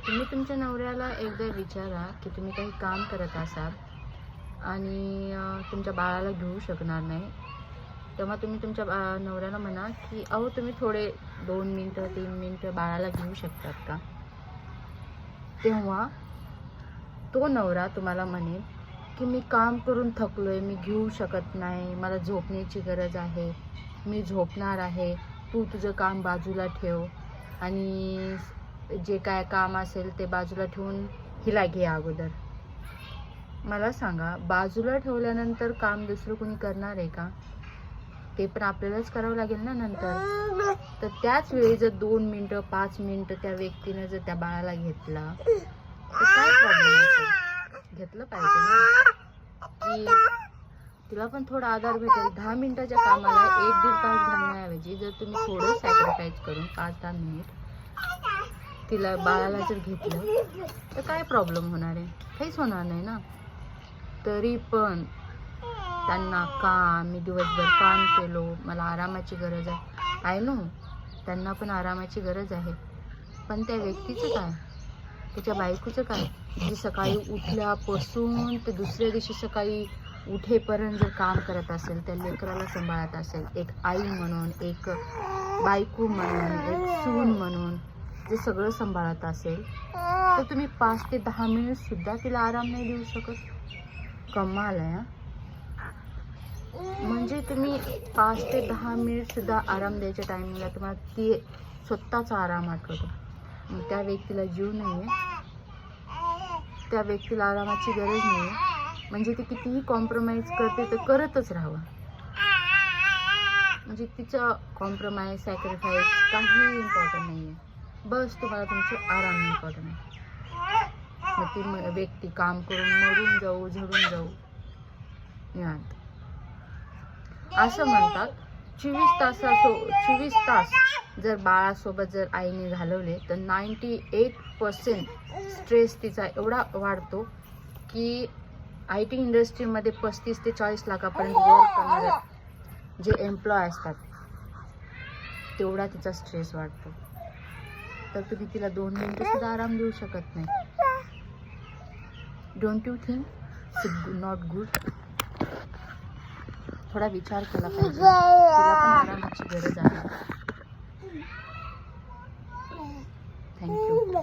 तुम्ही तुमच्या नवऱ्याला एकदा विचारा की तुम्ही काही काम करत असाल आणि तुमच्या बाळाला घेऊ शकणार नाही, तेव्हा तुम्ही तुमच्या नवऱ्याला म्हणा की अहो तुम्ही थोडे 2 मिनटं 3 मिनटं बाळाला घेऊ शकतात का. तेव्हा तो नवरा तुम्हाला म्हणेल की मी काम करून थकलोय, मी घेऊ शकत नाही, मला झोपण्याची गरज आहे, मी झोपणार आहे, तू तुझं काम बाजूला ठेव आणि जे काय काम असेल ते बाजूला ठेवून हिला घे अगोदर. मला सांगा, बाजूला ठेवल्यानंतर काम दुसरं कोणी करणार आहे का? ते पण आपल्यालाच करावं लागेल ना नंतर. तर त्याच वेळी जर 2 मिनटं 5 मिनटं त्या व्यक्तीनं जर त्या बाळाला घेतला तर काय प्रॉब्लेम असेल? घेतलं पाहिजे ना, की तिला पण थोडा आधार भेटेल. 10 मिनिटाच्या कामाला 1-1.5 तास घालण्याऐवजी जर तुम्ही थोडं सॅक्रिफाईस करून 5-10 मिनिट तिला बाळाला जर घेतलं तर काय प्रॉब्लेम होणार आहे? काहीच होणार नाही ना. तरी पण त्यांना काम, मी दिवसभर काम केलो, मला आरामाची गरज आहे. आय नो त्यांना पण आरामाची गरज आहे, पण त्या व्यक्तीचं काय, त्याच्या बायकोचं काय, जी सकाळी उठल्यापासून ते दुसऱ्या दिवशी सकाळी उठेपर्यंत जर काम करत असेल, त्या लेकराला सांभाळत असेल, एक आई म्हणून, एक बायको म्हणून, एक सून म्हणून जे सगळं सांभाळत असेल, तर तुम्ही 5 ते 10 मिनिटसुद्धा तिला आराम नाही देऊ शकत? कमाल आहे. म्हणजे तुम्ही 5 ते 10 मिनिटसुद्धा आराम द्यायच्या टायमिंगला तुम्हाला ती स्वतःचा आराम आठवतो. मग त्या व्यक्तीला जीव नाही आहे, त्या व्यक्तीला आरामाची गरज नाही आहे, म्हणजे ती कितीही कॉम्प्रोमाइज करते तर करतच राहावं. म्हणजे तिचं कॉम्प्रोमाइज, सॅक्रिफाईस काही इम्पॉर्टंट नाही आहे. बस तुम्हाला तुमचं आराम इम्पॉर्टंट आहे. मग ती व्यक्ती काम करून मरून जाऊ, झडून जाऊ, निवांत. असं म्हणतात 24 तास जर बाळासोबत जर आईने घालवले तर 98% स्ट्रेस तिचा एवढा वाढतो की IT इंडस्ट्रीमध्ये 35 ते 40 लाखापर्यंत वर्क करणारे जे एम्प्लॉय असतात तेवढा तिचा स्ट्रेस वाढतो. तर तुम्ही तिला 2 मिनिटंसुद्धा आराम देऊ शकत नाही. Don't you think it's not good? थोडा विचार केला पाहिजे. तिला पण आरामाची गरज आहे. थँक्यू.